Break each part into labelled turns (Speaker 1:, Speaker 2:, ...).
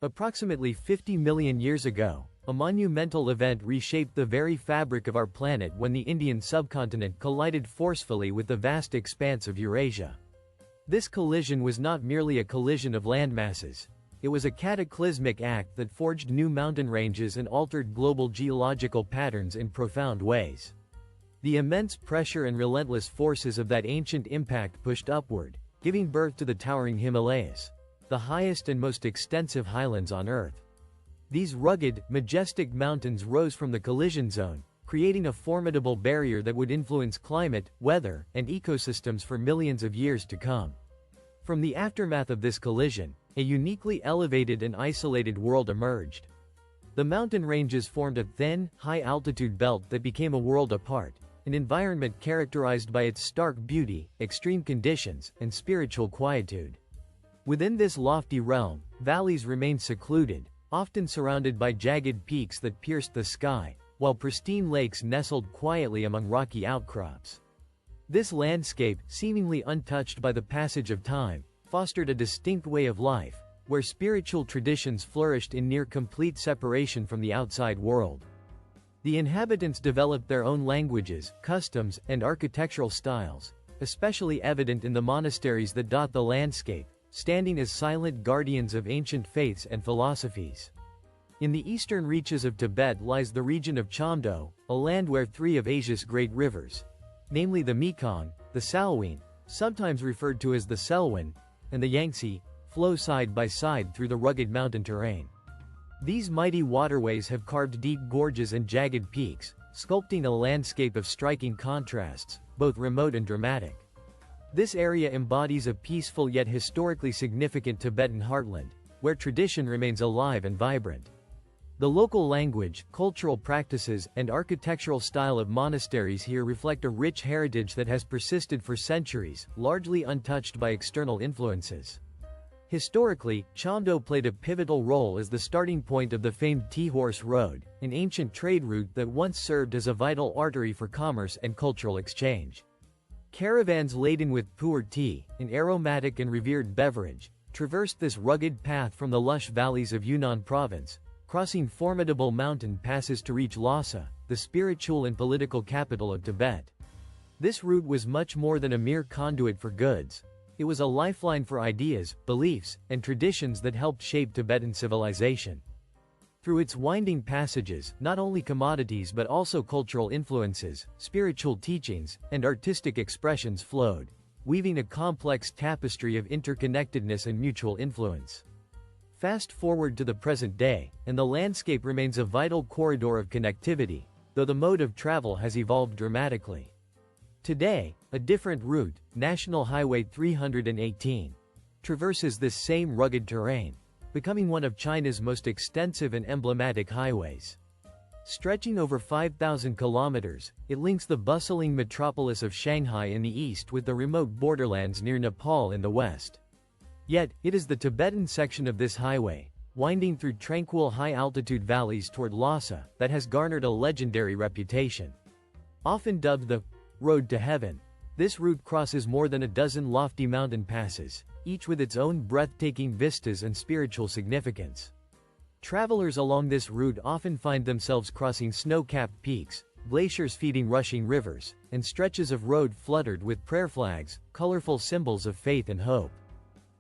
Speaker 1: Approximately 50 million years ago, a monumental event reshaped the very fabric of our planet when the Indian subcontinent collided forcefully with the vast expanse of Eurasia. This collision was not merely a collision of landmasses. It was a cataclysmic act that forged new mountain ranges and altered global geological patterns in profound ways. The immense pressure and relentless forces of that ancient impact pushed upward, giving birth to the towering Himalayas, the highest and most extensive highlands on Earth. These rugged, majestic mountains rose from the collision zone, creating a formidable barrier that would influence climate, weather, and ecosystems for millions of years to come. From the aftermath of this collision, a uniquely elevated and isolated world emerged. The mountain ranges formed a thin, high-altitude belt that became a world apart, an environment characterized by its stark beauty, extreme conditions, and spiritual quietude. Within this lofty realm, valleys remained secluded, often surrounded by jagged peaks that pierced the sky, while pristine lakes nestled quietly among rocky outcrops. This landscape, seemingly untouched by the passage of time, fostered a distinct way of life, where spiritual traditions flourished in near-complete separation from the outside world. The inhabitants developed their own languages, customs, and architectural styles, especially evident in the monasteries that dot the landscape, standing as silent guardians of ancient faiths and philosophies. In the eastern reaches of Tibet lies the region of Chamdo, a land where three of Asia's great rivers, namely the Mekong, the Salween, sometimes referred to as the Selwyn, and the Yangtze, flow side by side through the rugged mountain terrain. These mighty waterways have carved deep gorges and jagged peaks, sculpting a landscape of striking contrasts, both remote and dramatic. This area embodies a peaceful yet historically significant Tibetan heartland, where tradition remains alive and vibrant. The local language, cultural practices, and architectural style of monasteries here reflect a rich heritage that has persisted for centuries, largely untouched by external influences. Historically, Chamdo played a pivotal role as the starting point of the famed Tea Horse Road, an ancient trade route that once served as a vital artery for commerce and cultural exchange. Caravans laden with pu'er tea, an aromatic and revered beverage, traversed this rugged path from the lush valleys of Yunnan province, crossing formidable mountain passes to reach Lhasa, the spiritual and political capital of Tibet. This route was much more than a mere conduit for goods. It was a lifeline for ideas, beliefs, and traditions that helped shape Tibetan civilization. Through its winding passages, not only commodities but also cultural influences, spiritual teachings, and artistic expressions flowed, weaving a complex tapestry of interconnectedness and mutual influence. Fast forward to the present day, and the landscape remains a vital corridor of connectivity, though the mode of travel has evolved dramatically. Today, a different route, National Highway 318, traverses this same rugged terrain, becoming one of China's most extensive and emblematic highways. Stretching over 5,000 kilometers, it links the bustling metropolis of Shanghai in the east with the remote borderlands near Nepal in the west. Yet, it is the Tibetan section of this highway, winding through tranquil high-altitude valleys toward Lhasa, that has garnered a legendary reputation. Often dubbed the Road to Heaven, this route crosses more than a dozen lofty mountain passes, each with its own breathtaking vistas and spiritual significance. Travelers along this route often find themselves crossing snow-capped peaks, glaciers feeding rushing rivers, and stretches of road fluttered with prayer flags, colorful symbols of faith and hope.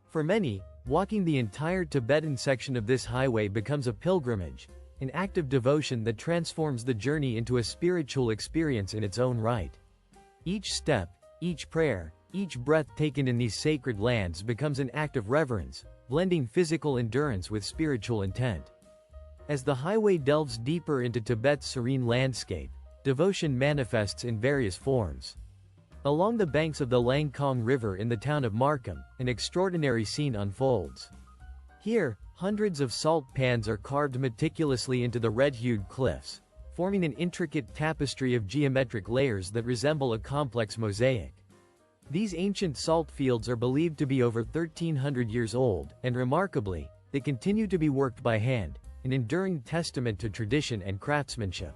Speaker 1: For many, walking the entire Tibetan section of this highway becomes a pilgrimage, an act of devotion that transforms the journey into a spiritual experience in its own right. Each step, each prayer, each breath taken in these sacred lands becomes an act of reverence, blending physical endurance with spiritual intent. As the highway delves deeper into Tibet's serene landscape, devotion manifests in various forms. Along the banks of the Langkong River in the town of Markham, an extraordinary scene unfolds. Here, hundreds of salt pans are carved meticulously into the red-hued cliffs, forming an intricate tapestry of geometric layers that resemble a complex mosaic. These ancient salt fields are believed to be over 1,300 years old, and remarkably, they continue to be worked by hand, an enduring testament to tradition and craftsmanship.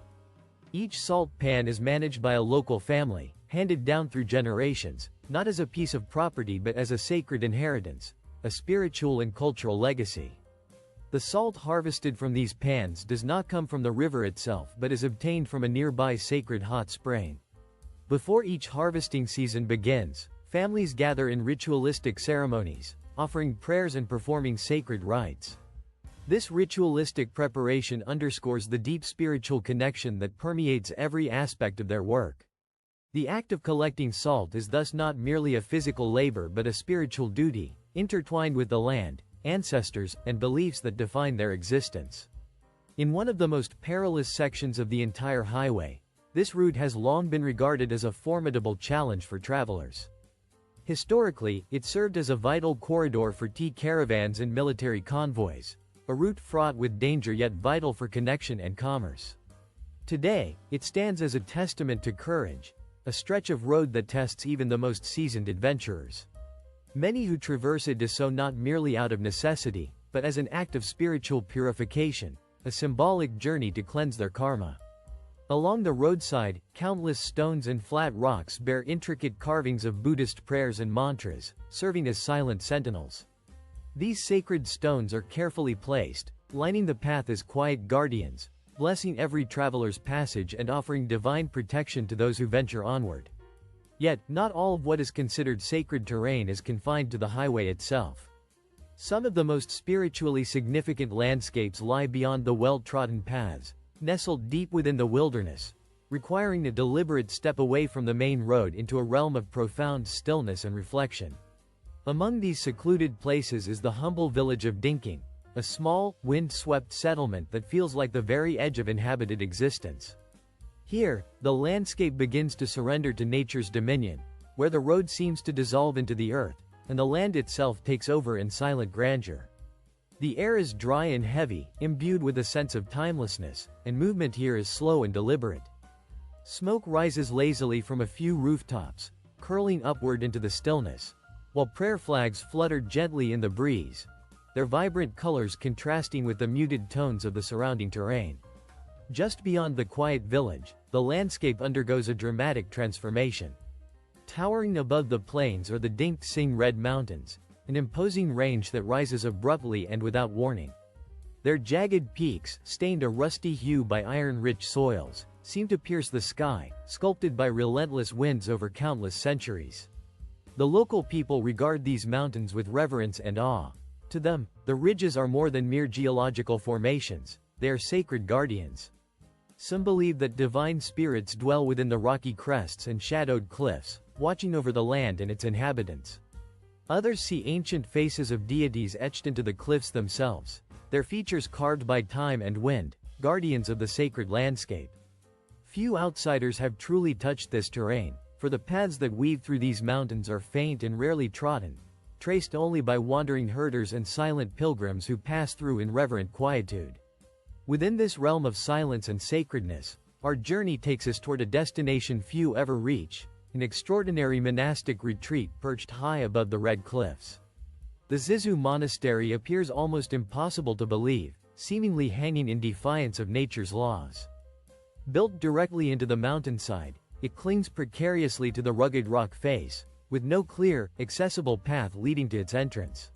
Speaker 1: Each salt pan is managed by a local family, handed down through generations, not as a piece of property but as a sacred inheritance, a spiritual and cultural legacy. The salt harvested from these pans does not come from the river itself but is obtained from a nearby sacred hot spring. Before each harvesting season begins, families gather in ritualistic ceremonies, offering prayers and performing sacred rites. This ritualistic preparation underscores the deep spiritual connection that permeates every aspect of their work. The act of collecting salt is thus not merely a physical labor but a spiritual duty, intertwined with the land, ancestors, and beliefs that define their existence. In one of the most perilous sections of the entire highway, this route has long been regarded as a formidable challenge for travelers. Historically, it served as a vital corridor for tea caravans and military convoys, a route fraught with danger yet vital for connection and commerce. Today, it stands as a testament to courage, a stretch of road that tests even the most seasoned adventurers. Many who traverse it do so not merely out of necessity, but as an act of spiritual purification, a symbolic journey to cleanse their karma. Along the roadside, countless stones and flat rocks bear intricate carvings of Buddhist prayers and mantras, serving as silent sentinels. These sacred stones are carefully placed, lining the path as quiet guardians, blessing every traveler's passage and offering divine protection to those who venture onward. Yet, not all of what is considered sacred terrain is confined to the highway itself. Some of the most spiritually significant landscapes lie beyond the well-trodden paths, nestled deep within the wilderness, requiring a deliberate step away from the main road into a realm of profound stillness and reflection. Among these secluded places is the humble village of Dinking, a small, wind-swept settlement that feels like the very edge of inhabited existence. Here, the landscape begins to surrender to nature's dominion, where the road seems to dissolve into the earth, and the land itself takes over in silent grandeur. The air is dry and heavy, imbued with a sense of timelessness, and movement here is slow and deliberate. Smoke rises lazily from a few rooftops, curling upward into the stillness, while prayer flags flutter gently in the breeze, their vibrant colors contrasting with the muted tones of the surrounding terrain. Just beyond the quiet village, the landscape undergoes a dramatic transformation. Towering above the plains are the Dink Sing Red Mountains, an imposing range that rises abruptly and without warning. Their jagged peaks, stained a rusty hue by iron-rich soils, seem to pierce the sky, sculpted by relentless winds over countless centuries. The local people regard these mountains with reverence and awe. To them, the ridges are more than mere geological formations, they are sacred guardians. Some believe that divine spirits dwell within the rocky crests and shadowed cliffs, watching over the land and its inhabitants. Others see ancient faces of deities etched into the cliffs themselves, their features carved by time and wind, guardians of the sacred landscape. Few outsiders have truly touched this terrain, for the paths that weave through these mountains are faint and rarely trodden, traced only by wandering herders and silent pilgrims who pass through in reverent quietude. Within this realm of silence and sacredness, our journey takes us toward a destination few ever reach, an extraordinary monastic retreat perched high above the red cliffs. The Zizu Monastery appears almost impossible to believe, seemingly hanging in defiance of nature's laws. Built directly into the mountainside, it clings precariously to the rugged rock face, with no clear, accessible path leading to its entrance.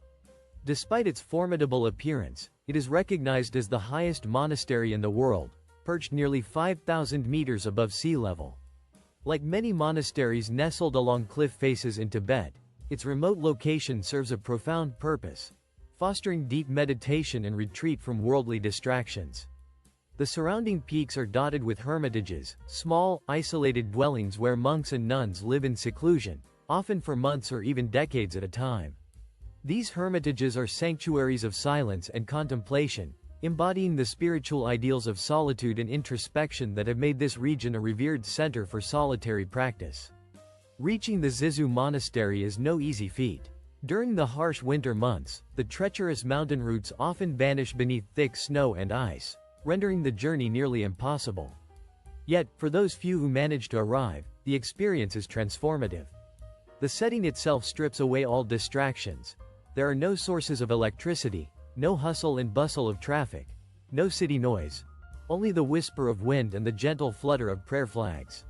Speaker 1: Despite its formidable appearance, it is recognized as the highest monastery in the world, perched nearly 5,000 meters above sea level. Like many monasteries nestled along cliff faces in Tibet, its remote location serves a profound purpose, fostering deep meditation and retreat from worldly distractions. The surrounding peaks are dotted with hermitages, small, isolated dwellings where monks and nuns live in seclusion, often for months or even decades at a time. These hermitages are sanctuaries of silence and contemplation, embodying the spiritual ideals of solitude and introspection that have made this region a revered center for solitary practice. Reaching the Zizu Monastery is no easy feat. During the harsh winter months, the treacherous mountain routes often vanish beneath thick snow and ice, rendering the journey nearly impossible. Yet, for those few who manage to arrive, the experience is transformative. The setting itself strips away all distractions. There are no sources of electricity, no hustle and bustle of traffic, no city noise, only the whisper of wind and the gentle flutter of prayer flags.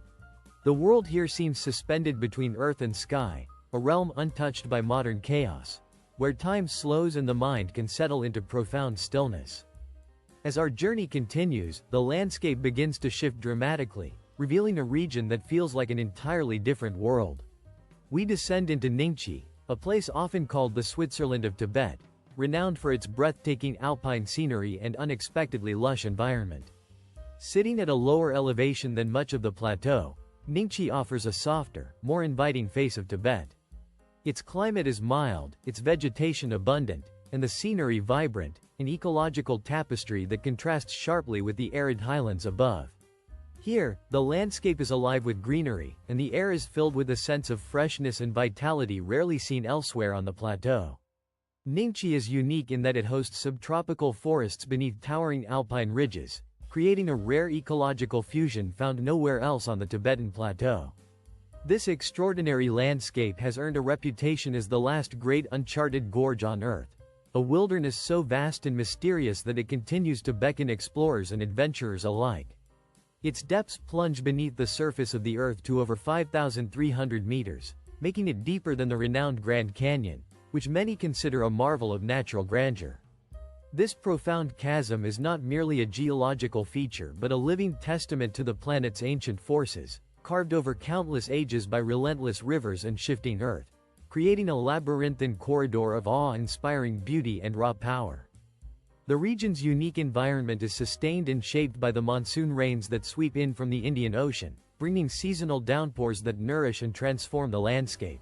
Speaker 1: The world here seems suspended between earth and sky, a realm untouched by modern chaos, where time slows and the mind can settle into profound stillness. As our journey continues, the landscape begins to shift dramatically, revealing a region that feels like an entirely different world. We descend into Ningxi, a place often called the Switzerland of Tibet, renowned for its breathtaking alpine scenery and unexpectedly lush environment. Sitting at a lower elevation than much of the plateau, Ningxi offers a softer, more inviting face of Tibet. Its climate is mild, its vegetation abundant, and the scenery vibrant, an ecological tapestry that contrasts sharply with the arid highlands above. Here, the landscape is alive with greenery, and the air is filled with a sense of freshness and vitality rarely seen elsewhere on the plateau. Ningxi is unique in that it hosts subtropical forests beneath towering alpine ridges, creating a rare ecological fusion found nowhere else on the Tibetan plateau. This extraordinary landscape has earned a reputation as the last great uncharted gorge on Earth, a wilderness so vast and mysterious that it continues to beckon explorers and adventurers alike. Its depths plunge beneath the surface of the Earth to over 5,300 meters, making it deeper than the renowned Grand Canyon, which many consider a marvel of natural grandeur. This profound chasm is not merely a geological feature but a living testament to the planet's ancient forces, carved over countless ages by relentless rivers and shifting earth, creating a labyrinthine corridor of awe-inspiring beauty and raw power. The region's unique environment is sustained and shaped by the monsoon rains that sweep in from the Indian Ocean, bringing seasonal downpours that nourish and transform the landscape.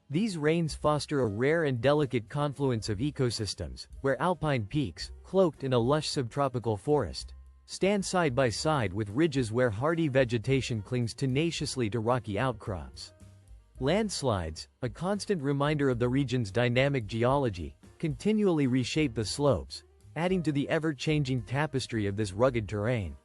Speaker 1: These rains foster a rare and delicate confluence of ecosystems, where alpine peaks, cloaked in a lush subtropical forest, stand side by side with ridges where hardy vegetation clings tenaciously to rocky outcrops. Landslides, a constant reminder of the region's dynamic geology, continually reshape the slopes, adding to the ever-changing tapestry of this rugged terrain.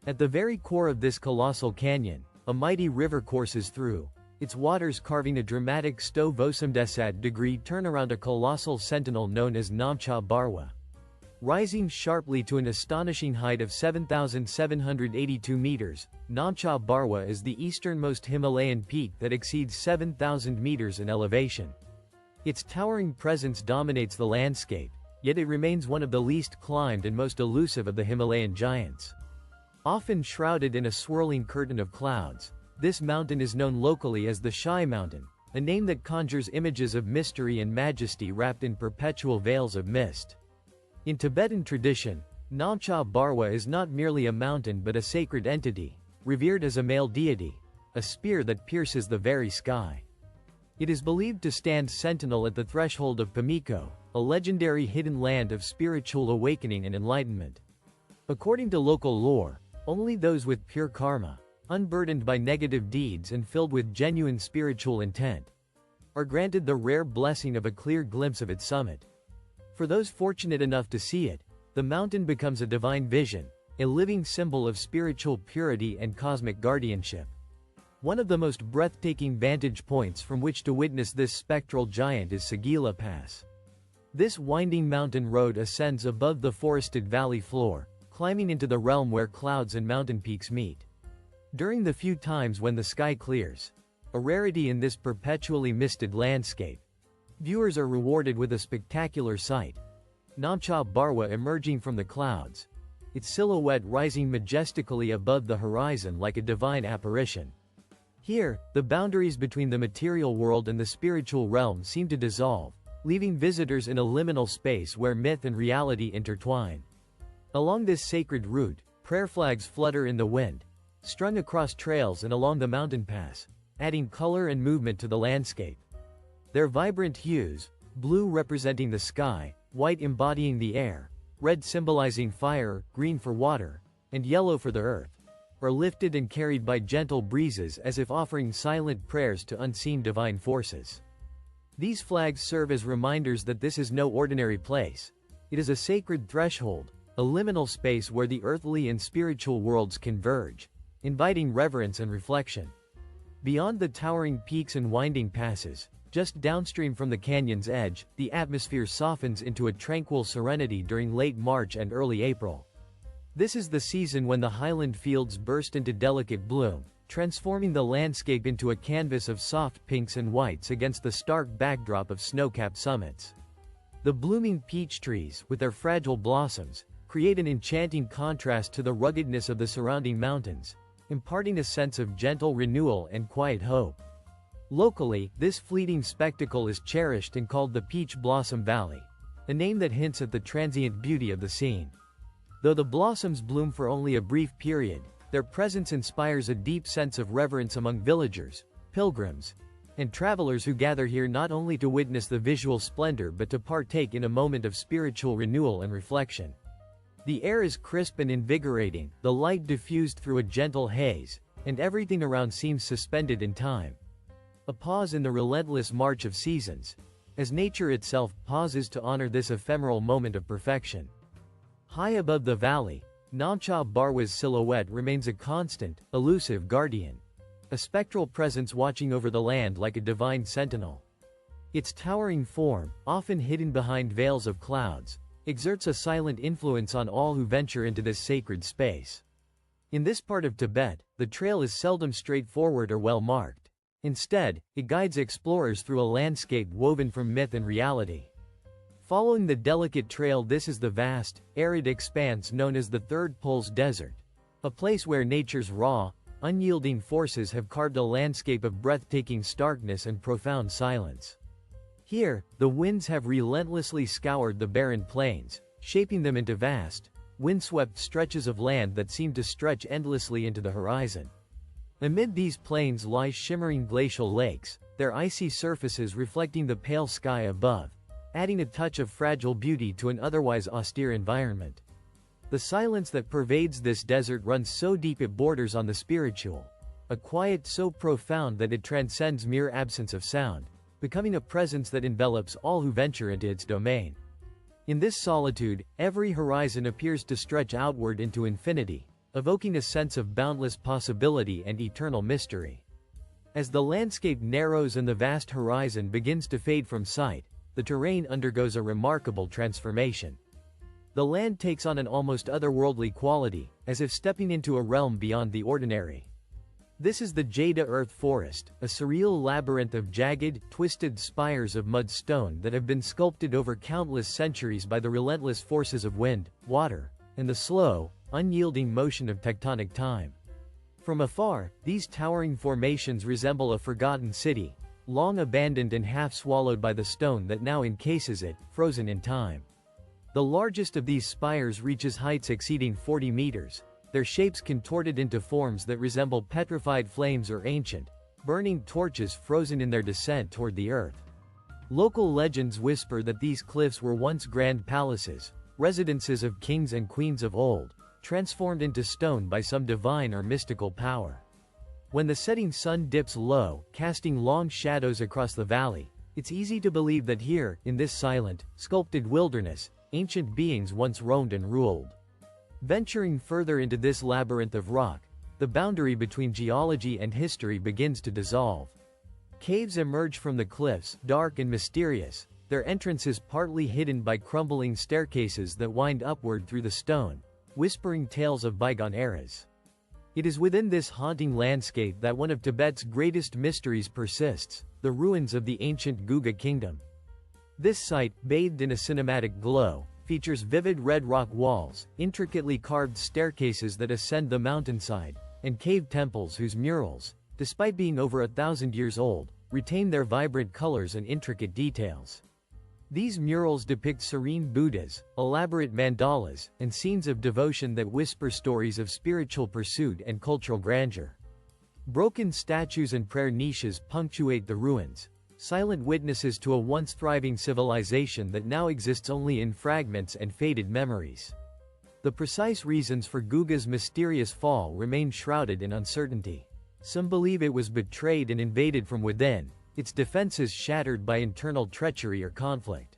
Speaker 1: At the very core of this colossal canyon, a mighty river courses through, its waters carving a dramatic 180° turn around a colossal sentinel known as Namcha Barwa. Rising sharply to an astonishing height of 7,782 meters, Namcha Barwa is the easternmost Himalayan peak that exceeds 7,000 meters in elevation. Its towering presence dominates the landscape, yet it remains one of the least climbed and most elusive of the Himalayan giants. Often shrouded in a swirling curtain of clouds, this mountain is known locally as the Shy Mountain, a name that conjures images of mystery and majesty wrapped in perpetual veils of mist. In Tibetan tradition, Namcha Barwa is not merely a mountain but a sacred entity, revered as a male deity, a spear that pierces the very sky. It is believed to stand sentinel at the threshold of Pamiko, a legendary hidden land of spiritual awakening and enlightenment. According to local lore, only those with pure karma, unburdened by negative deeds and filled with genuine spiritual intent, are granted the rare blessing of a clear glimpse of its summit. For those fortunate enough to see it, the mountain becomes a divine vision, a living symbol of spiritual purity and cosmic guardianship. One of the most breathtaking vantage points from which to witness this spectral giant is Sagila Pass. This winding mountain road ascends above the forested valley floor, climbing into the realm where clouds and mountain peaks meet. During the few times when the sky clears, a rarity in this perpetually misted landscape, viewers are rewarded with a spectacular sight: Namcha Barwa emerging from the clouds, its silhouette rising majestically above the horizon like a divine apparition. Here, the boundaries between the material world and the spiritual realm seem to dissolve, leaving visitors in a liminal space where myth and reality intertwine. Along this sacred route, prayer flags flutter in the wind, strung across trails and along the mountain pass, adding color and movement to the landscape. Their vibrant hues, blue representing the sky, white embodying the air, red symbolizing fire, green for water, and yellow for the earth, are lifted and carried by gentle breezes as if offering silent prayers to unseen divine forces. These flags serve as reminders that this is no ordinary place. It is a sacred threshold, a liminal space where the earthly and spiritual worlds converge, inviting reverence and reflection. Beyond the towering peaks and winding passes, just downstream from the canyon's edge, the atmosphere softens into a tranquil serenity during late March and early April. This is the season when the highland fields burst into delicate bloom, transforming the landscape into a canvas of soft pinks and whites against the stark backdrop of snow-capped summits. The blooming peach trees, with their fragile blossoms, create an enchanting contrast to the ruggedness of the surrounding mountains, imparting a sense of gentle renewal and quiet hope. Locally, this fleeting spectacle is cherished and called the Peach Blossom Valley, a name that hints at the transient beauty of the scene. Though the blossoms bloom for only a brief period, their presence inspires a deep sense of reverence among villagers, pilgrims, and travelers who gather here not only to witness the visual splendor but to partake in a moment of spiritual renewal and reflection. The air is crisp and invigorating, the light diffused through a gentle haze, and everything around seems suspended in time. A pause in the relentless march of seasons, as nature itself pauses to honor this ephemeral moment of perfection. High above the valley, Namcha Barwa's silhouette remains a constant, elusive guardian, a spectral presence watching over the land like a divine sentinel. Its towering form, often hidden behind veils of clouds, exerts a silent influence on all who venture into this sacred space. In this part of Tibet, the trail is seldom straightforward or well-marked. Instead, it guides explorers through a landscape woven from myth and reality. Following the delicate trail, this is the vast, arid expanse known as the Third Pole's Desert, a place where nature's raw, unyielding forces have carved a landscape of breathtaking starkness and profound silence. Here, the winds have relentlessly scoured the barren plains, shaping them into vast, windswept stretches of land that seem to stretch endlessly into the horizon. Amid these plains lie shimmering glacial lakes, their icy surfaces reflecting the pale sky above, adding a touch of fragile beauty to an otherwise austere environment. The silence that pervades this desert runs so deep it borders on the spiritual, a quiet so profound that it transcends mere absence of sound, becoming a presence that envelops all who venture into its domain. In this solitude, every horizon appears to stretch outward into infinity, evoking a sense of boundless possibility and eternal mystery. As the landscape narrows and the vast horizon begins to fade from sight, the terrain undergoes a remarkable transformation. The land takes on an almost otherworldly quality, as if stepping into a realm beyond the ordinary. This is the Jada Earth Forest, a surreal labyrinth of jagged, twisted spires of mud stone that have been sculpted over countless centuries by the relentless forces of wind, water, and the slow, unyielding motion of tectonic time. From afar, these towering formations resemble a forgotten city, long abandoned and half swallowed by the stone that now encases it, frozen in time. The largest of these spires reaches heights exceeding 40 meters, their shapes contorted into forms that resemble petrified flames or ancient, burning torches frozen in their descent toward the earth. Local legends whisper that these cliffs were once grand palaces, residences of kings and queens of old, transformed into stone by some divine or mystical power. When the setting sun dips low, casting long shadows across the valley, it's easy to believe that here, in this silent, sculpted wilderness, ancient beings once roamed and ruled. Venturing further into this labyrinth of rock, the boundary between geology and history begins to dissolve. Caves emerge from the cliffs, dark and mysterious, their entrances partly hidden by crumbling staircases that wind upward through the stone, whispering tales of bygone eras. It is within this haunting landscape that one of Tibet's greatest mysteries persists, the ruins of the ancient Guga kingdom. This site, bathed in a cinematic glow, features vivid red rock walls, intricately carved staircases that ascend the mountainside, and cave temples whose murals, despite being over 1,000 years old, retain their vibrant colors and intricate details. These murals depict serene Buddhas, elaborate mandalas, and scenes of devotion that whisper stories of spiritual pursuit and cultural grandeur. Broken statues and prayer niches punctuate the ruins, silent witnesses to a once thriving civilization that now exists only in fragments and faded memories. The precise reasons for Guga's mysterious fall remain shrouded in uncertainty. Some believe it was betrayed and invaded from within, its defenses shattered by internal treachery or conflict.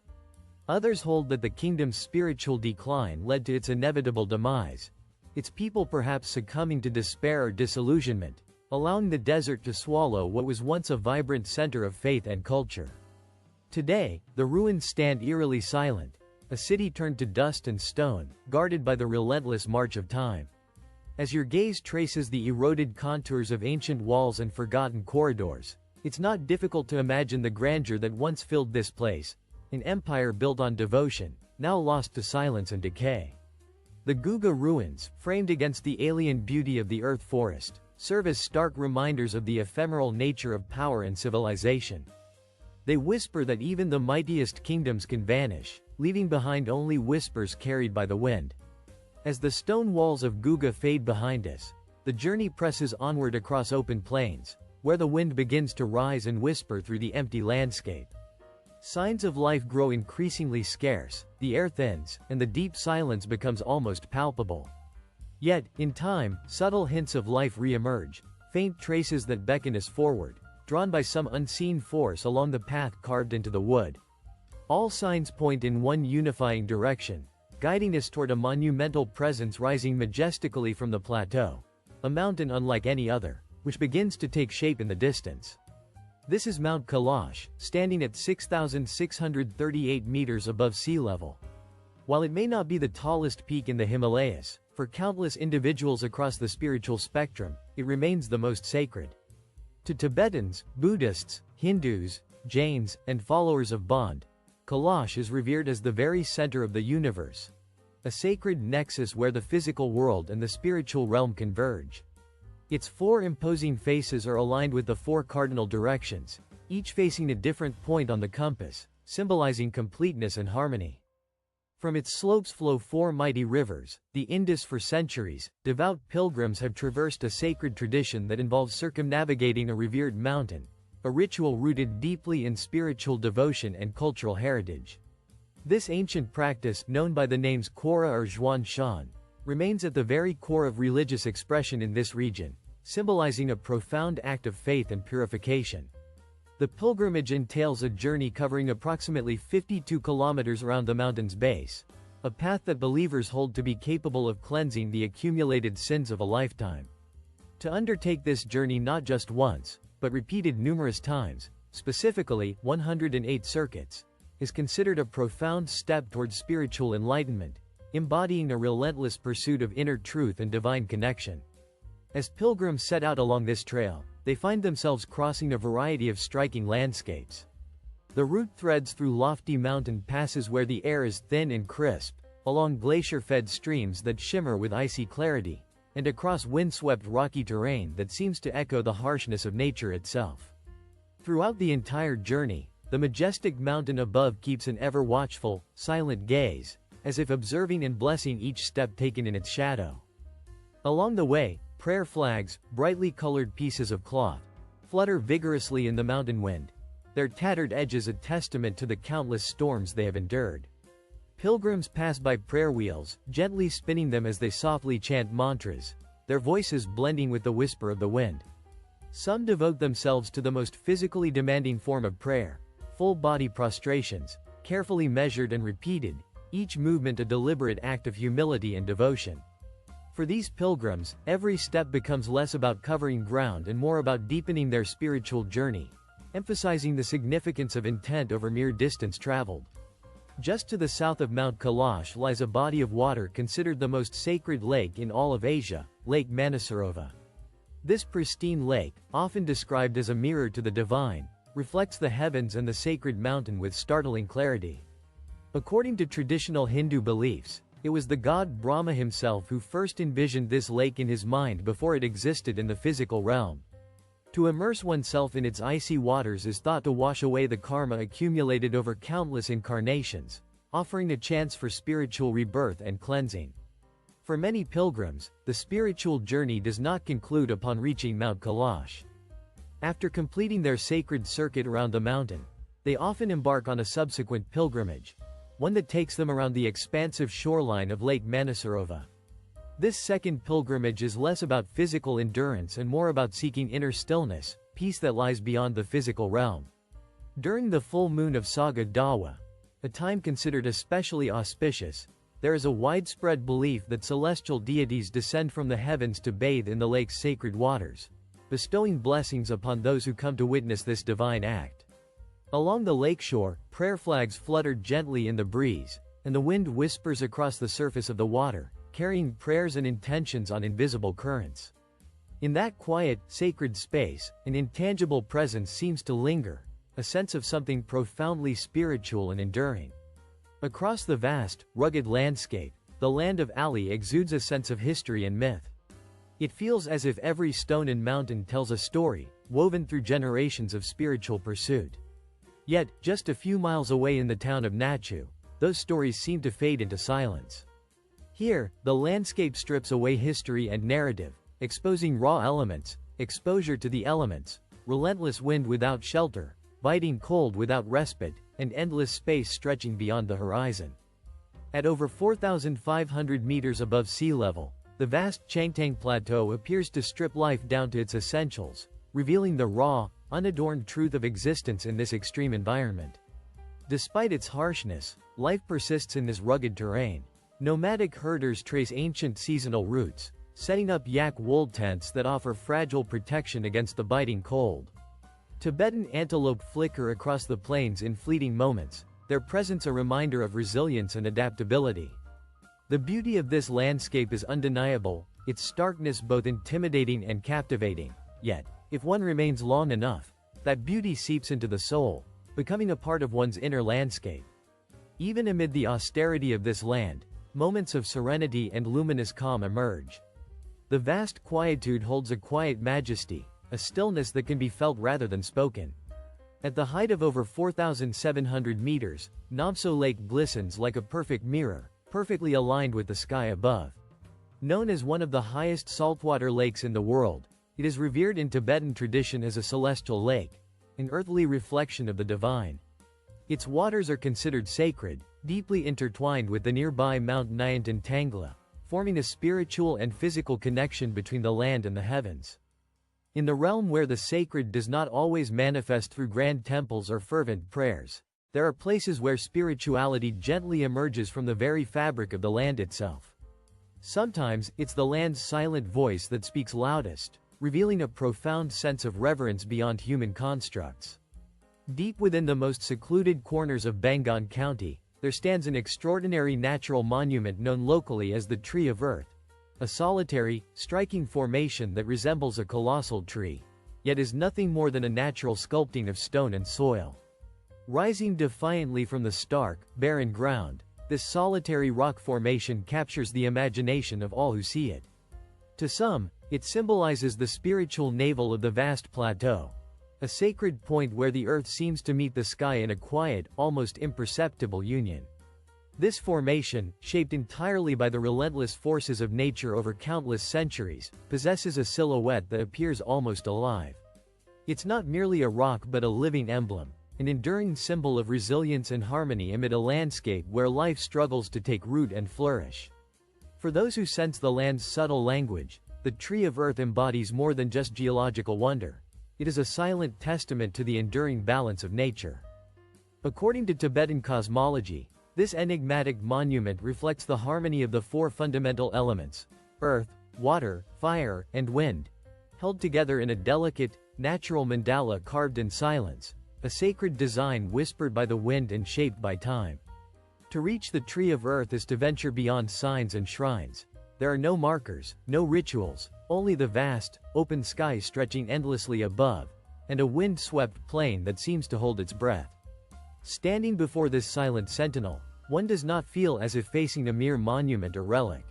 Speaker 1: Others hold that the kingdom's spiritual decline led to its inevitable demise, its people perhaps succumbing to despair or disillusionment, allowing the desert to swallow what was once a vibrant center of faith and culture. Today, the ruins stand eerily silent, a city turned to dust and stone, guarded by the relentless march of time. As your gaze traces the eroded contours of ancient walls and forgotten corridors, it's not difficult to imagine the grandeur that once filled this place, an empire built on devotion, now lost to silence and decay. The Guga ruins, framed against the alien beauty of the earth forest, serve as stark reminders of the ephemeral nature of power and civilization. They whisper that even the mightiest kingdoms can vanish, leaving behind only whispers carried by the wind. As the stone walls of Guga fade behind us, the journey presses onward across open plains, where the wind begins to rise and whisper through the empty landscape. Signs of life grow increasingly scarce, the air thins, and the deep silence becomes almost palpable. Yet, in time, subtle hints of life re-emerge, faint traces that beckon us forward, drawn by some unseen force along the path carved into the wood. All signs point in one unifying direction, guiding us toward a monumental presence rising majestically from the plateau, a mountain unlike any other, which begins to take shape in the distance. This is Mount Kailash, standing at 6,638 meters above sea level. While it may not be the tallest peak in the Himalayas, for countless individuals across the spiritual spectrum, it remains the most sacred. To Tibetans, Buddhists, Hindus, Jains, and followers of Bond, Kailash is revered as the very center of the universe, a sacred nexus where the physical world and the spiritual realm converge. Its four imposing faces are aligned with the four cardinal directions, each facing a different point on the compass, symbolizing completeness and harmony. From its slopes flow four mighty rivers, the Indus. For centuries, devout pilgrims have traversed a sacred tradition that involves circumnavigating a revered mountain, a ritual rooted deeply in spiritual devotion and cultural heritage. This ancient practice, known by the names Quora or Zhuan Shan, remains at the very core of religious expression in this region, symbolizing a profound act of faith and purification. The pilgrimage entails a journey covering approximately 52 kilometers around the mountain's base, a path that believers hold to be capable of cleansing the accumulated sins of a lifetime. To undertake this journey not just once, but repeated numerous times, specifically 108 circuits, is considered a profound step towards spiritual enlightenment, embodying a relentless pursuit of inner truth and divine connection. As pilgrims set out along this trail, they find themselves crossing a variety of striking landscapes. The route threads through lofty mountain passes where the air is thin and crisp, along glacier-fed streams that shimmer with icy clarity, and across windswept rocky terrain that seems to echo the harshness of nature itself. Throughout the entire journey, the majestic mountain above keeps an ever-watchful, silent gaze, as if observing and blessing each step taken in its shadow. Along the way, prayer flags, brightly colored pieces of cloth, flutter vigorously in the mountain wind, their tattered edges a testament to the countless storms they have endured. Pilgrims pass by prayer wheels, gently spinning them as they softly chant mantras, their voices blending with the whisper of the wind. Some devote themselves to the most physically demanding form of prayer, full-body prostrations, carefully measured and repeated, each movement a deliberate act of humility and devotion. For these pilgrims, every step becomes less about covering ground and more about deepening their spiritual journey, emphasizing the significance of intent over mere distance traveled. Just to the south of Mount Kailash lies a body of water considered the most sacred lake in all of Asia, Lake Manasarova. This pristine lake, often described as a mirror to the divine, reflects the heavens and the sacred mountain with startling clarity. According to traditional Hindu beliefs, it was the god Brahma himself who first envisioned this lake in his mind before it existed in the physical realm. To immerse oneself in its icy waters is thought to wash away the karma accumulated over countless incarnations, offering a chance for spiritual rebirth and cleansing. For many pilgrims, the spiritual journey does not conclude upon reaching Mount Kailash. After completing their sacred circuit around the mountain, they often embark on a subsequent pilgrimage, one that takes them around the expansive shoreline of Lake Manasarova. This second pilgrimage is less about physical endurance and more about seeking inner stillness, peace that lies beyond the physical realm. During the full moon of Saga Dawa, a time considered especially auspicious, there is a widespread belief that celestial deities descend from the heavens to bathe in the lake's sacred waters, bestowing blessings upon those who come to witness this divine act. Along the lakeshore, prayer flags flutter gently in the breeze, and the wind whispers across the surface of the water, carrying prayers and intentions on invisible currents. In that quiet, sacred space, an intangible presence seems to linger, a sense of something profoundly spiritual and enduring. Across the vast, rugged landscape, the land of Ali exudes a sense of history and myth. It feels as if every stone and mountain tells a story, woven through generations of spiritual pursuit. Yet, just a few miles away in the town of Nachu, those stories seem to fade into silence. Here, the landscape strips away history and narrative, exposing raw elements, exposure to the elements, relentless wind without shelter, biting cold without respite, and endless space stretching beyond the horizon. At over 4,500 meters above sea level, the vast Changtang Plateau appears to strip life down to its essentials, revealing the raw, unadorned truth of existence in this extreme environment. Despite its harshness, life persists in this rugged terrain. Nomadic herders trace ancient seasonal routes, setting up yak wool tents that offer fragile protection against the biting cold. Tibetan antelope flicker across the plains in fleeting moments, their presence a reminder of resilience and adaptability. The beauty of this landscape is undeniable, its starkness both intimidating and captivating, yet, if one remains long enough, that beauty seeps into the soul, becoming a part of one's inner landscape. Even amid the austerity of this land, moments of serenity and luminous calm emerge. The vast quietude holds a quiet majesty, a stillness that can be felt rather than spoken. At the height of over 4,700 meters, Namso Lake glistens like a perfect mirror, perfectly aligned with the sky above. Known as one of the highest saltwater lakes in the world, it is revered in Tibetan tradition as a celestial lake, an earthly reflection of the divine. Its waters are considered sacred, deeply intertwined with the nearby Mount Namcha Barwa, forming a spiritual and physical connection between the land and the heavens. In the realm where the sacred does not always manifest through grand temples or fervent prayers, there are places where spirituality gently emerges from the very fabric of the land itself. Sometimes, it's the land's silent voice that speaks loudest, revealing a profound sense of reverence beyond human constructs. Deep within the most secluded corners of Bangan County, there stands an extraordinary natural monument known locally as the Tree of Earth, a solitary, striking formation that resembles a colossal tree, yet is nothing more than a natural sculpting of stone and soil. Rising defiantly from the stark, barren ground, this solitary rock formation captures the imagination of all who see it. To some, it symbolizes the spiritual navel of the vast plateau, a sacred point where the earth seems to meet the sky in a quiet, almost imperceptible union. This formation, shaped entirely by the relentless forces of nature over countless centuries, possesses a silhouette that appears almost alive. It's not merely a rock but a living emblem, an enduring symbol of resilience and harmony amid a landscape where life struggles to take root and flourish. For those who sense the land's subtle language, the Tree of Earth embodies more than just geological wonder. It is a silent testament to the enduring balance of nature. According to Tibetan cosmology, this enigmatic monument reflects the harmony of the four fundamental elements: earth, water, fire, and wind, held together in a delicate, natural mandala carved in silence, a sacred design whispered by the wind and shaped by time. To reach the Tree of Earth is to venture beyond signs and shrines. There are no markers, no rituals, only the vast, open sky stretching endlessly above, and a wind-swept plain that seems to hold its breath. Standing before this silent sentinel, one does not feel as if facing a mere monument or relic.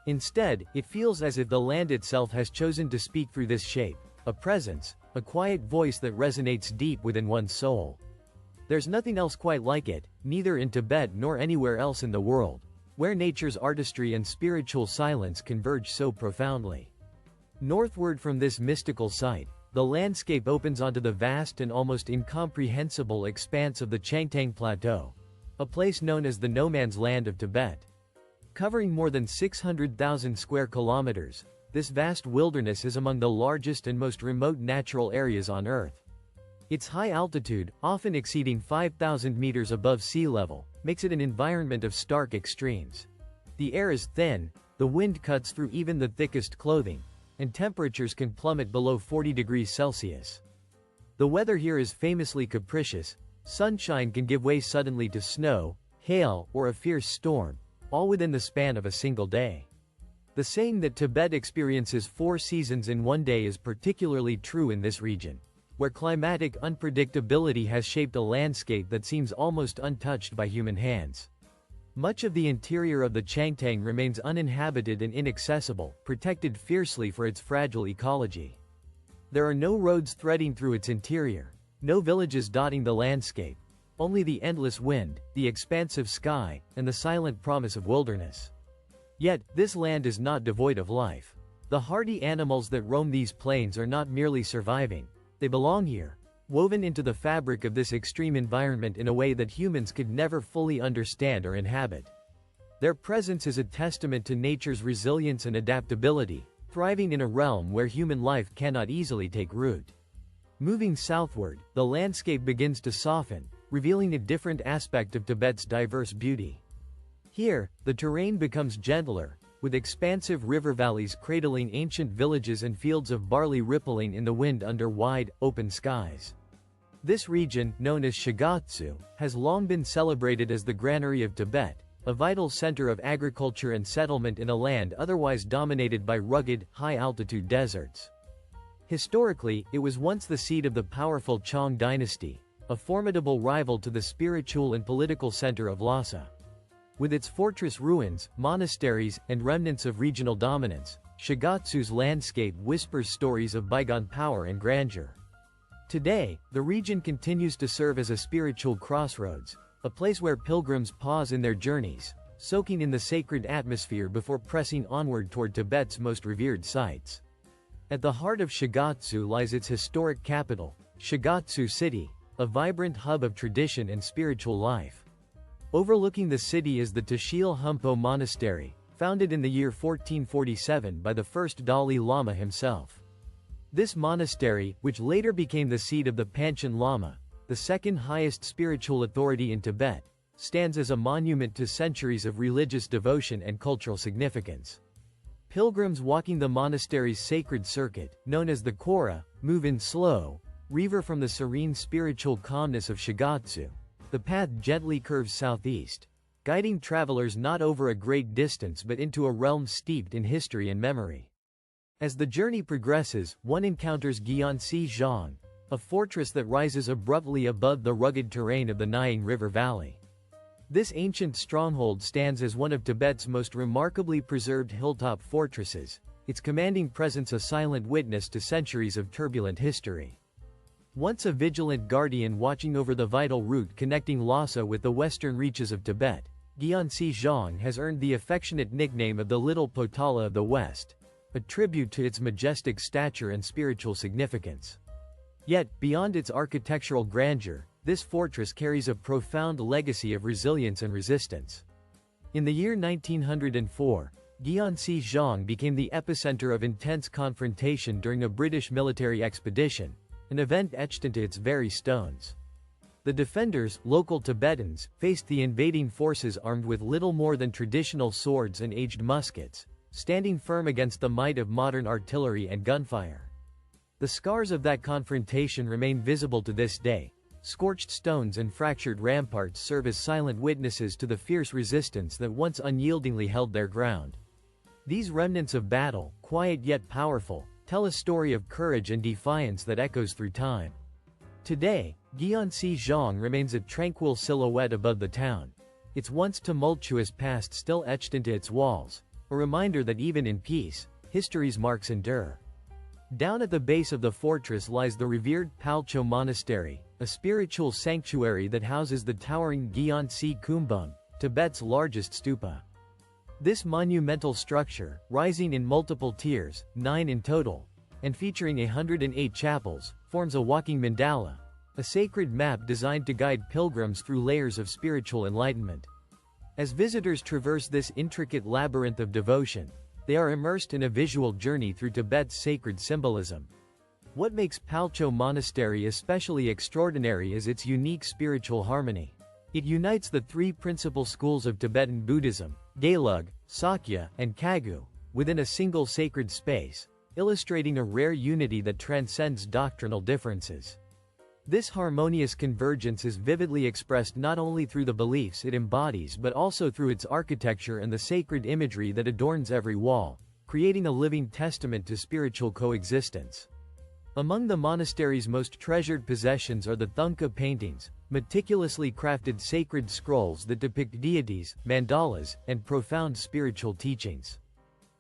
Speaker 1: Instead, it feels as if the land itself has chosen to speak through this shape, a presence, a quiet voice that resonates deep within one's soul. There's nothing else quite like it, neither in Tibet nor anywhere else in the world, where nature's artistry and spiritual silence converge so profoundly. Northward from this mystical site, the landscape opens onto the vast and almost incomprehensible expanse of the Changtang Plateau, a place known as the no man's land of Tibet. Covering more than 600,000 square kilometers, this vast wilderness is among the largest and most remote natural areas on Earth. Its high altitude, often exceeding 5,000 meters above sea level, makes it an environment of stark extremes. The air is thin, the wind cuts through even the thickest clothing, and temperatures can plummet below 40 degrees Celsius. The weather here is famously capricious. Sunshine can give way suddenly to snow, hail, or a fierce storm, all within the span of a single day. The saying that Tibet experiences 4 seasons in one day is particularly true in this region. where climatic unpredictability has shaped a landscape that seems almost untouched by human hands. Much of the interior of the Changtang remains uninhabited and inaccessible, protected fiercely for its fragile ecology. There are no roads threading through its interior, no villages dotting the landscape, only the endless wind, the expansive sky, and the silent promise of wilderness. Yet, this land is not devoid of life. The hardy animals that roam these plains are not merely surviving, they belong here, woven into the fabric of this extreme environment in a way that humans could never fully understand or inhabit. Their presence is a testament to nature's resilience and adaptability, thriving in a realm where human life cannot easily take root. Moving southward, the landscape begins to soften, revealing a different aspect of Tibet's diverse beauty. Here, the terrain becomes gentler, with expansive river valleys cradling ancient villages and fields of barley rippling in the wind under wide, open skies. This region, known as Shigatsu, has long been celebrated as the granary of Tibet, a vital center of agriculture and settlement in a land otherwise dominated by rugged, high-altitude deserts. Historically, it was once the seat of the powerful Chong dynasty, a formidable rival to the spiritual and political center of Lhasa. With its fortress ruins, monasteries, and remnants of regional dominance, Shigatsu's landscape whispers stories of bygone power and grandeur. Today, the region continues to serve as a spiritual crossroads, a place where pilgrims pause in their journeys, soaking in the sacred atmosphere before pressing onward toward Tibet's most revered sites. At the heart of Shigatsu lies its historic capital, Shigatsu City, a vibrant hub of tradition and spiritual life. Overlooking the city is the Tashil Humpo Monastery, founded in the year 1447 by the first Dalai Lama himself. This monastery, which later became the seat of the Panchen Lama, the second highest spiritual authority in Tibet, stands as a monument to centuries of religious devotion and cultural significance. Pilgrims walking the monastery's sacred circuit, known as the Kora, move in slow, rever from the serene spiritual calmness of Shigatsu. The path gently curves southeast, guiding travelers not over a great distance but into a realm steeped in history and memory. As the journey progresses, one encounters Gyeongsi Zhang, a fortress that rises abruptly above the rugged terrain of the Nyang River Valley. This ancient stronghold stands as one of Tibet's most remarkably preserved hilltop fortresses, its commanding presence a silent witness to centuries of turbulent history. Once a vigilant guardian watching over the vital route connecting Lhasa with the western reaches of Tibet, Gyeongsi Zhang has earned the affectionate nickname of the Little Potala of the West, a tribute to its majestic stature and spiritual significance. Yet, beyond its architectural grandeur, this fortress carries a profound legacy of resilience and resistance. In the year 1904, Gyeongsi Zhang became the epicenter of intense confrontation during a British military expedition, an event etched into its very stones. The defenders, local Tibetans, faced the invading forces armed with little more than traditional swords and aged muskets, standing firm against the might of modern artillery and gunfire. The scars of that confrontation remain visible to this day. Scorched stones and fractured ramparts serve as silent witnesses to the fierce resistance that once unyieldingly held their ground. These remnants of battle, quiet yet powerful, tell a story of courage and defiance that echoes through time. Today, Gyeongsi Zhang remains a tranquil silhouette above the town, its once tumultuous past still etched into its walls, a reminder that even in peace, history's marks endure. Down at the base of the fortress lies the revered Palcho Monastery, a spiritual sanctuary that houses the towering Gyeongsi Kumbum, Tibet's largest stupa. This monumental structure, rising in multiple tiers, 9 in total, and featuring 108 chapels, forms a walking mandala, a sacred map designed to guide pilgrims through layers of spiritual enlightenment. As visitors traverse this intricate labyrinth of devotion, they are immersed in a visual journey through Tibet's sacred symbolism. What makes Palcho Monastery especially extraordinary is its unique spiritual harmony. It unites the three principal schools of Tibetan Buddhism, Gelug, Sakya, and Kagu, within a single sacred space, illustrating a rare unity that transcends doctrinal differences. This harmonious convergence is vividly expressed not only through the beliefs it embodies but also through its architecture and the sacred imagery that adorns every wall, creating a living testament to spiritual coexistence. Among the monastery's most treasured possessions are the Thungka paintings, meticulously crafted sacred scrolls that depict deities, mandalas, and profound spiritual teachings.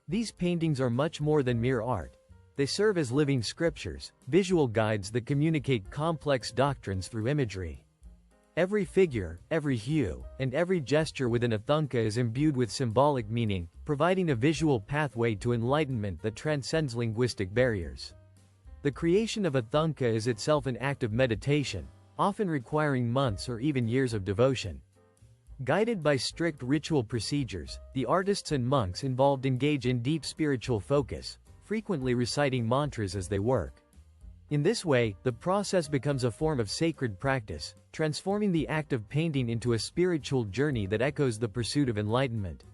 Speaker 1: These paintings are much more than mere art. They serve as living scriptures, visual guides that communicate complex doctrines through imagery. Every figure, every hue, and every gesture within a thungka is imbued with symbolic meaning, providing a visual pathway to enlightenment that transcends linguistic barriers. The creation of a thungka is itself an act of meditation, often requiring months or even years of devotion. Guided by strict ritual procedures, the artists and monks involved engage in deep spiritual focus, frequently reciting mantras as they work. In this way, the process becomes a form of sacred practice, transforming the act of painting into a spiritual journey that echoes the pursuit of enlightenment.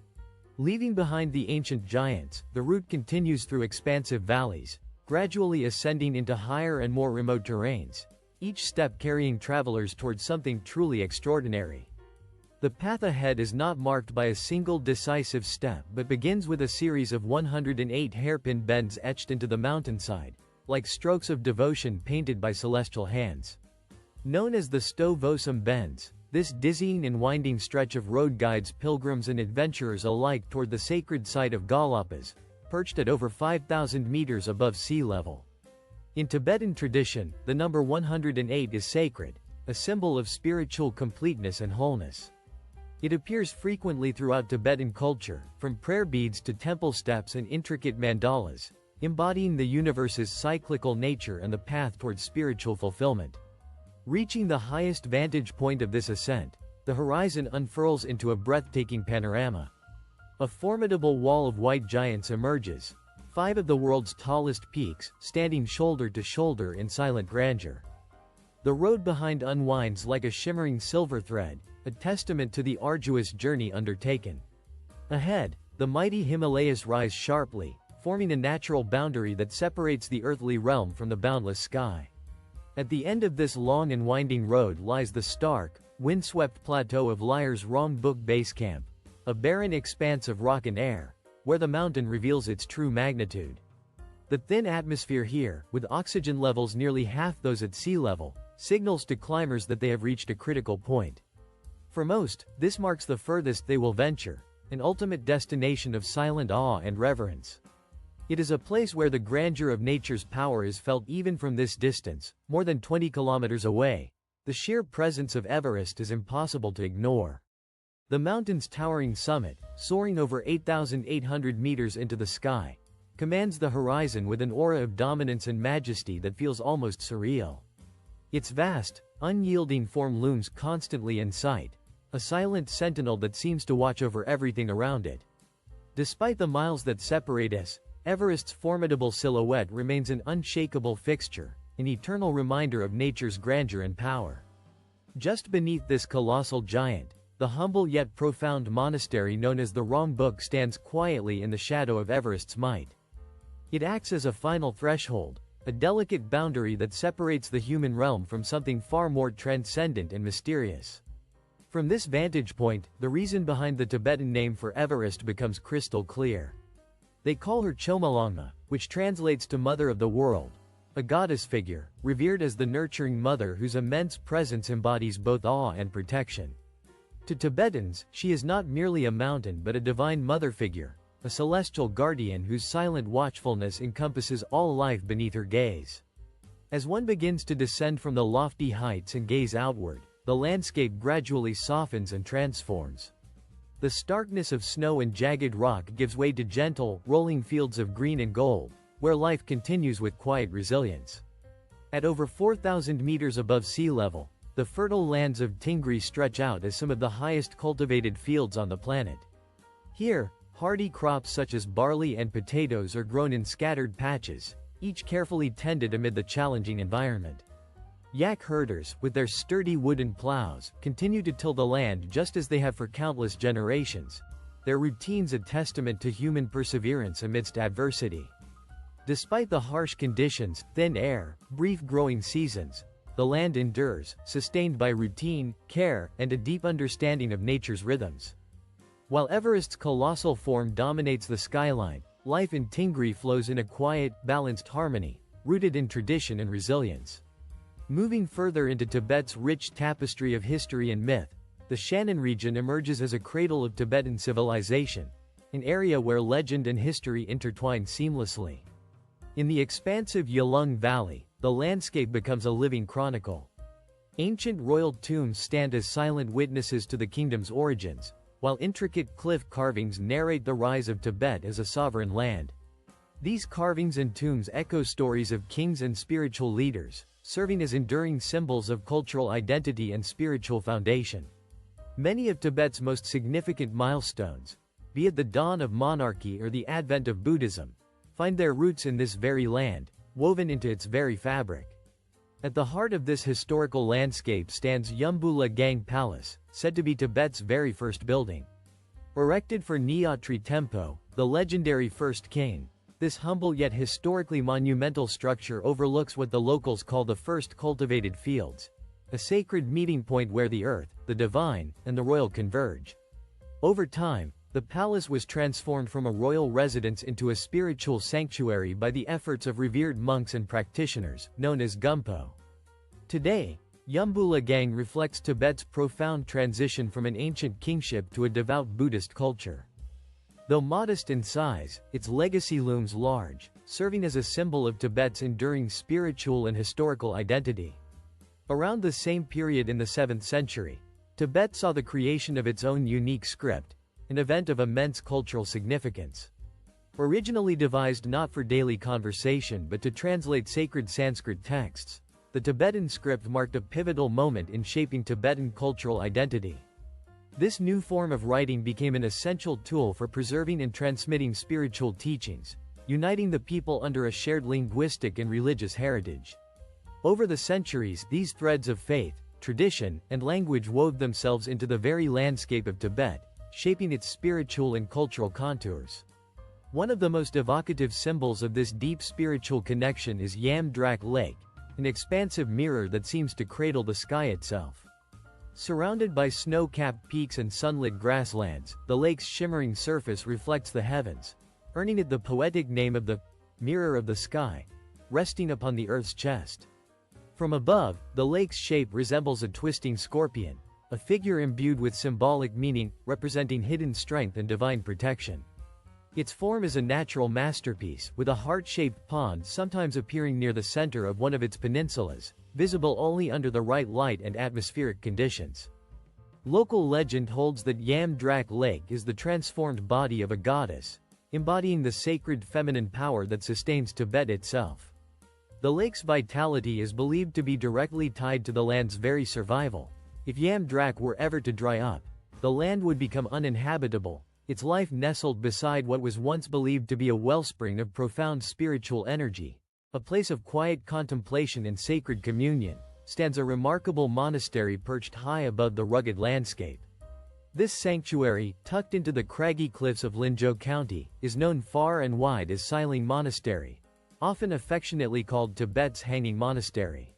Speaker 1: Leaving behind the ancient giants, the route continues through expansive valleys, gradually ascending into higher and more remote terrains, each step carrying travelers towards something truly extraordinary. The path ahead is not marked by a single decisive step but begins with a series of 108 hairpin bends etched into the mountainside, like strokes of devotion painted by celestial hands. Known as the Sto-Vosum Bends, this dizzying and winding stretch of road guides pilgrims and adventurers alike toward the sacred site of Galapas, perched at over 5,000 meters above sea level. In Tibetan tradition, the number 108 is sacred, a symbol of spiritual completeness and wholeness. It appears frequently throughout Tibetan culture, from prayer beads to temple steps and intricate mandalas, embodying the universe's cyclical nature and the path towards spiritual fulfillment. Reaching the highest vantage point of this ascent, the horizon unfurls into a breathtaking panorama. A formidable wall of white giants emerges, 5 of the world's tallest peaks, standing shoulder to shoulder in silent grandeur. The road behind unwinds like a shimmering silver thread, a testament to the arduous journey undertaken. Ahead, the mighty Himalayas rise sharply, forming a natural boundary that separates the earthly realm from the boundless sky. At the end of this long and winding road lies the stark, windswept plateau of Lyre's Rongbuk Base Camp, a barren expanse of rock and air, where the mountain reveals its true magnitude. The thin atmosphere here, with oxygen levels nearly half those at sea level, signals to climbers that they have reached a critical point. For most, this marks the furthest they will venture, an ultimate destination of silent awe and reverence. It is a place where the grandeur of nature's power is felt even from this distance, more than 20 kilometers away. The sheer presence of Everest is impossible to ignore. The mountain's towering summit, soaring over 8,800 meters into the sky, commands the horizon with an aura of dominance and majesty that feels almost surreal. Its vast, unyielding form looms constantly in sight, a silent sentinel that seems to watch over everything around it. Despite the miles that separate us, Everest's formidable silhouette remains an unshakable fixture, an eternal reminder of nature's grandeur and power. Just beneath this colossal giant, the humble yet profound monastery known as the Rongbuk stands quietly in the shadow of Everest's might. It acts as a final threshold, a delicate boundary that separates the human realm from something far more transcendent and mysterious. From this vantage point, the reason behind the Tibetan name for Everest becomes crystal clear. They call her Chomolungma, which translates to Mother of the World, a goddess figure, revered as the nurturing mother whose immense presence embodies both awe and protection. To Tibetans, she is not merely a mountain but a divine mother figure, a celestial guardian whose silent watchfulness encompasses all life beneath her gaze. As one begins to descend from the lofty heights and gaze outward, the landscape gradually softens and transforms. The starkness of snow and jagged rock gives way to gentle, rolling fields of green and gold, where life continues with quiet resilience. At over 4,000 meters above sea level, the fertile lands of Tingri stretch out as some of the highest cultivated fields on the planet. Here, hardy crops such as barley and potatoes are grown in scattered patches, each carefully tended amid the challenging environment. Yak herders, with their sturdy wooden plows, continue to till the land just as they have for countless generations, their routines a testament to human perseverance amidst adversity. Despite the harsh conditions, thin air, brief growing seasons, the land endures, sustained by routine, care, and a deep understanding of nature's rhythms. While Everest's colossal form dominates the skyline, life in Tingri flows in a quiet, balanced harmony, rooted in tradition and resilience. Moving further into Tibet's rich tapestry of history and myth, the Shannon region emerges as a cradle of Tibetan civilization, an area where legend and history intertwine seamlessly. In the expansive Yalung Valley, the landscape becomes a living chronicle. Ancient royal tombs stand as silent witnesses to the kingdom's origins, while intricate cliff carvings narrate the rise of Tibet as a sovereign land. These carvings and tombs echo stories of kings and spiritual leaders, serving as enduring symbols of cultural identity and spiritual foundation. Many of Tibet's most significant milestones, be it the dawn of monarchy or the advent of Buddhism, find their roots in this very land, woven into its very fabric. At the heart of this historical landscape stands Yumbula Gang Palace, said to be Tibet's very first building. Erected for Nyatri Tempo, the legendary first king, this humble yet historically monumental structure overlooks what the locals call the first cultivated fields, a sacred meeting point where the earth, the divine, and the royal converge. Over time, the palace was transformed from a royal residence into a spiritual sanctuary by the efforts of revered monks and practitioners, known as Gumpo. Today, Yumbula Gang reflects Tibet's profound transition from an ancient kingship to a devout Buddhist culture. Though modest in size, its legacy looms large, serving as a symbol of Tibet's enduring spiritual and historical identity. Around the same period in the 7th century, Tibet saw the creation of its own unique script, an event of immense cultural significance. Originally devised not for daily conversation but to translate sacred Sanskrit texts, the Tibetan script marked a pivotal moment in shaping Tibetan cultural identity. This new form of writing became an essential tool for preserving and transmitting spiritual teachings, uniting the people under a shared linguistic and religious heritage. Over the centuries, these threads of faith, tradition, and language wove themselves into the very landscape of Tibet, shaping its spiritual and cultural contours. One of the most evocative symbols of this deep spiritual connection is Yam Drak Lake, an expansive mirror that seems to cradle the sky itself. Surrounded by snow-capped peaks and sunlit grasslands, the lake's shimmering surface reflects the heavens, earning it the poetic name of the mirror of the sky, resting upon the earth's chest. From above, the lake's shape resembles a twisting scorpion, a figure imbued with symbolic meaning, representing hidden strength and divine protection. Its form is a natural masterpiece, with a heart-shaped pond sometimes appearing near the center of one of its peninsulas, visible only under the right light and atmospheric conditions. Local legend holds that Yam Drak Lake is the transformed body of a goddess, embodying the sacred feminine power that sustains Tibet itself. The lake's vitality is believed to be directly tied to the land's very survival. If Yam Drak were ever to dry up, the land would become uninhabitable, its life nestled beside what was once believed to be a wellspring of profound spiritual energy. A place of quiet contemplation and sacred communion, stands a remarkable monastery perched high above the rugged landscape. This sanctuary, tucked into the craggy cliffs of Linzhou County, is known far and wide as Xiling Monastery, often affectionately called Tibet's Hanging Monastery.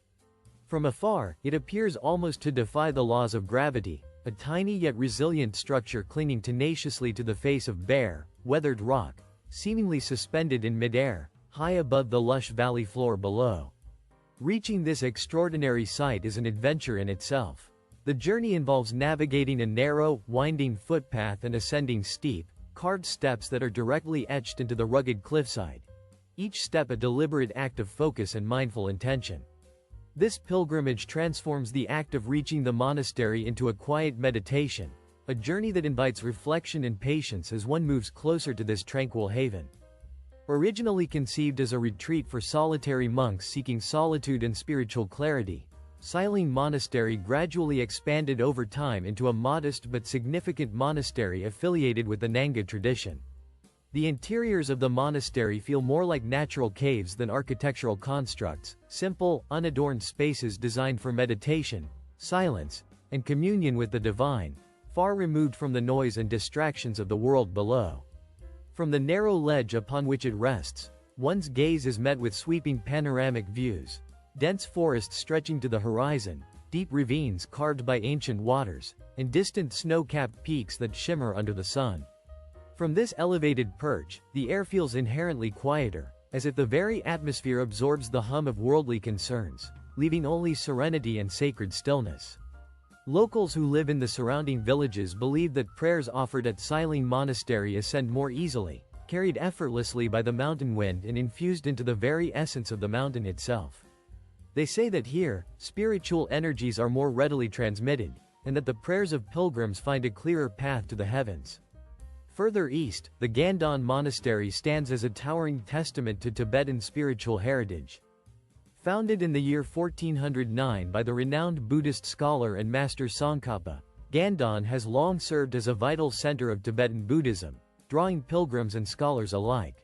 Speaker 1: From afar, it appears almost to defy the laws of gravity, a tiny yet resilient structure clinging tenaciously to the face of bare, weathered rock, seemingly suspended in midair, high above the lush valley floor below. Reaching this extraordinary site is an adventure in itself. The journey involves navigating a narrow, winding footpath and ascending steep, carved steps that are directly etched into the rugged cliffside. Each step a deliberate act of focus and mindful intention. This pilgrimage transforms the act of reaching the monastery into a quiet meditation, a journey that invites reflection and patience as one moves closer to this tranquil haven. Originally conceived as a retreat for solitary monks seeking solitude and spiritual clarity, Xiling Monastery gradually expanded over time into a modest but significant monastery affiliated with the Nanga tradition. The interiors of the monastery feel more like natural caves than architectural constructs, simple, unadorned spaces designed for meditation, silence, and communion with the divine, far removed from the noise and distractions of the world below. From the narrow ledge upon which it rests, one's gaze is met with sweeping panoramic views, dense forests stretching to the horizon, deep ravines carved by ancient waters, and distant snow-capped peaks that shimmer under the sun. From this elevated perch, the air feels inherently quieter, as if the very atmosphere absorbs the hum of worldly concerns, leaving only serenity and sacred stillness. Locals who live in the surrounding villages believe that prayers offered at Xiling Monastery ascend more easily, carried effortlessly by the mountain wind and infused into the very essence of the mountain itself. They say that here, spiritual energies are more readily transmitted, and that the prayers of pilgrims find a clearer path to the heavens. Further east, the Gandon Monastery stands as a towering testament to Tibetan spiritual heritage. Founded in the year 1409 by the renowned Buddhist scholar and master Tsongkhapa, Gandon has long served as a vital center of Tibetan Buddhism, drawing pilgrims and scholars alike.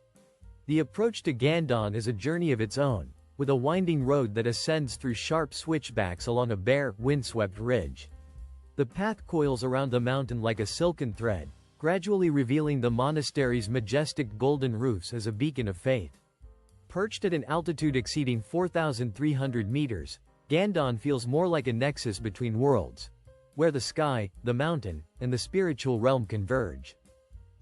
Speaker 1: The approach to Gandon is a journey of its own, with a winding road that ascends through sharp switchbacks along a bare, windswept ridge. The path coils around the mountain like a silken thread, gradually revealing the monastery's majestic golden roofs as a beacon of faith. Perched at an altitude exceeding 4,300 meters, Gandon feels more like a nexus between worlds, where the sky, the mountain, and the spiritual realm converge.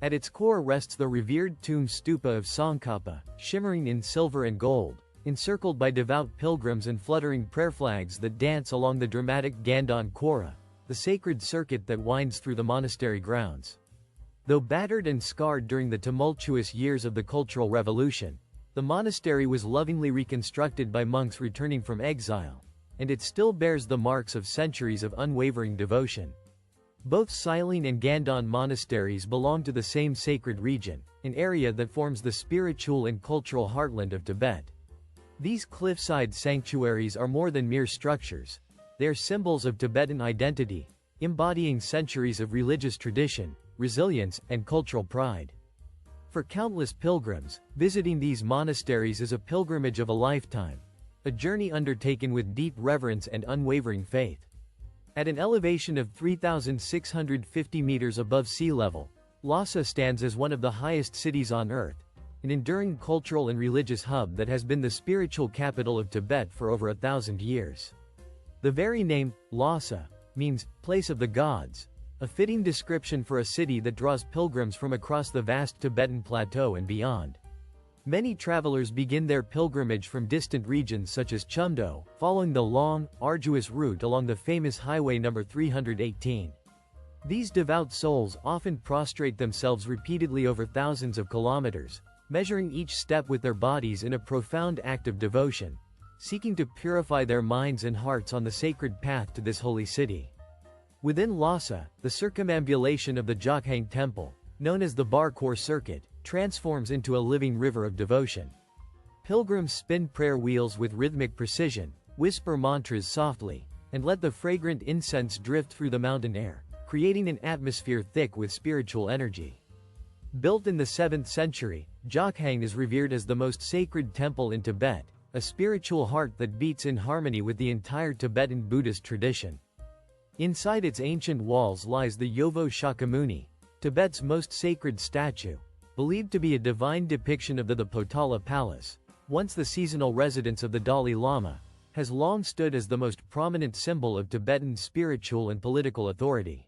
Speaker 1: At its core rests the revered tomb stupa of Tsongkhapa, shimmering in silver and gold, encircled by devout pilgrims and fluttering prayer flags that dance along the dramatic Gandon Kora, the sacred circuit that winds through the monastery grounds. Though battered and scarred during the tumultuous years of the Cultural Revolution, the monastery was lovingly reconstructed by monks returning from exile, and it still bears the marks of centuries of unwavering devotion. Both Xiling and Gandon monasteries belong to the same sacred region, an area that forms the spiritual and cultural heartland of Tibet. These cliffside sanctuaries are more than mere structures. They are symbols of Tibetan identity, embodying centuries of religious tradition, resilience, and cultural pride. For countless pilgrims, visiting these monasteries is a pilgrimage of a lifetime, a journey undertaken with deep reverence and unwavering faith. At an elevation of 3,650 meters above sea level, Lhasa stands as one of the highest cities on Earth, an enduring cultural and religious hub that has been the spiritual capital of Tibet for over 1,000 years. The very name, Lhasa, means place of the gods, a fitting description for a city that draws pilgrims from across the vast Tibetan plateau and beyond. Many travelers begin their pilgrimage from distant regions such as Chumdo, following the long, arduous route along the famous Highway No. 318. These devout souls often prostrate themselves repeatedly over thousands of kilometers, measuring each step with their bodies in a profound act of devotion, seeking to purify their minds and hearts on the sacred path to this holy city. Within Lhasa, the circumambulation of the Jokhang Temple, known as the Bar Khor Circuit, transforms into a living river of devotion. Pilgrims spin prayer wheels with rhythmic precision, whisper mantras softly, and let the fragrant incense drift through the mountain air, creating an atmosphere thick with spiritual energy. Built in the 7th century, Jokhang is revered as the most sacred temple in Tibet, a spiritual heart that beats in harmony with the entire Tibetan Buddhist tradition. Inside its ancient walls lies the Yovo Shakyamuni, Tibet's most sacred statue, believed to be a divine depiction of the Potala Palace, once the seasonal residence of the Dalai Lama, has long stood as the most prominent symbol of Tibetan spiritual and political authority.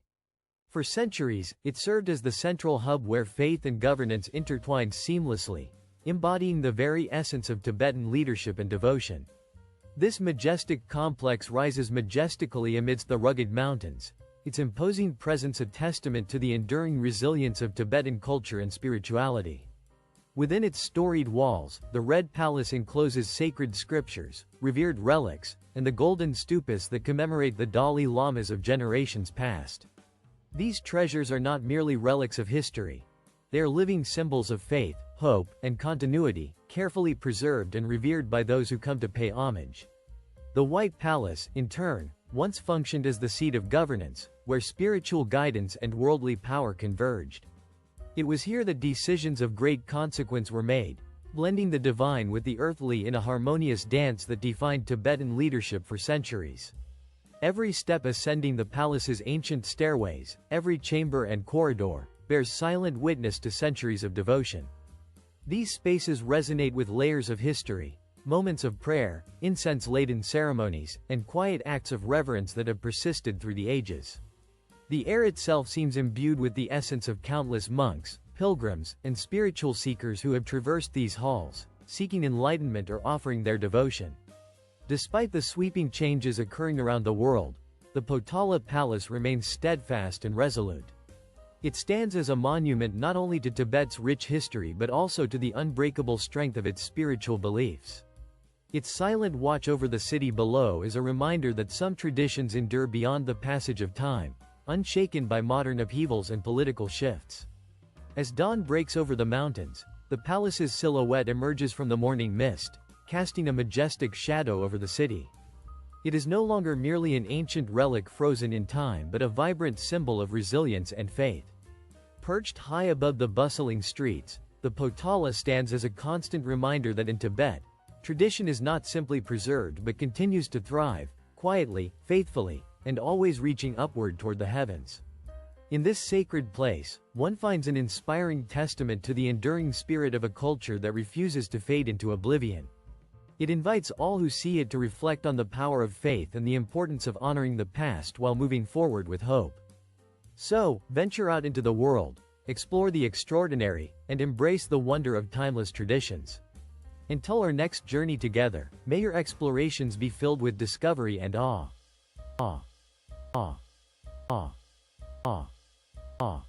Speaker 1: For centuries, it served as the central hub where faith and governance intertwined seamlessly, embodying the very essence of Tibetan leadership and devotion. This majestic complex rises majestically amidst the rugged mountains, its imposing presence a testament to the enduring resilience of Tibetan culture and spirituality. Within its storied walls, the Red Palace encloses sacred scriptures, revered relics, and the golden stupas that commemorate the Dalai Lamas of generations past. These treasures are not merely relics of history. They are living symbols of faith, hope, and continuity, carefully preserved and revered by those who come to pay homage. The White Palace, in turn, once functioned as the seat of governance, where spiritual guidance and worldly power converged. It was here that decisions of great consequence were made, blending the divine with the earthly in a harmonious dance that defined Tibetan leadership for centuries. Every step ascending the palace's ancient stairways, every chamber and corridor, bears silent witness to centuries of devotion. These spaces resonate with layers of history, moments of prayer, incense-laden ceremonies, and quiet acts of reverence that have persisted through the ages. The air itself seems imbued with the essence of countless monks, pilgrims, and spiritual seekers who have traversed these halls, seeking enlightenment or offering their devotion. Despite the sweeping changes occurring around the world, the Potala Palace remains steadfast and resolute. It stands as a monument not only to Tibet's rich history but also to the unbreakable strength of its spiritual beliefs. Its silent watch over the city below is a reminder that some traditions endure beyond the passage of time, unshaken by modern upheavals and political shifts. As dawn breaks over the mountains, the palace's silhouette emerges from the morning mist, casting a majestic shadow over the city. It is no longer merely an ancient relic frozen in time but a vibrant symbol of resilience and faith. Perched high above the bustling streets, the Potala stands as a constant reminder that in Tibet, tradition is not simply preserved but continues to thrive, quietly, faithfully, and always reaching upward toward the heavens. In this sacred place, one finds an inspiring testament to the enduring spirit of a culture that refuses to fade into oblivion. It invites all who see it to reflect on the power of faith and the importance of honoring the past while moving forward with hope. So, venture out into the world, explore the extraordinary, and embrace the wonder of timeless traditions. Until our next journey together, may your explorations be filled with discovery and awe. Awe. Awe. Awe. Awe. Awe.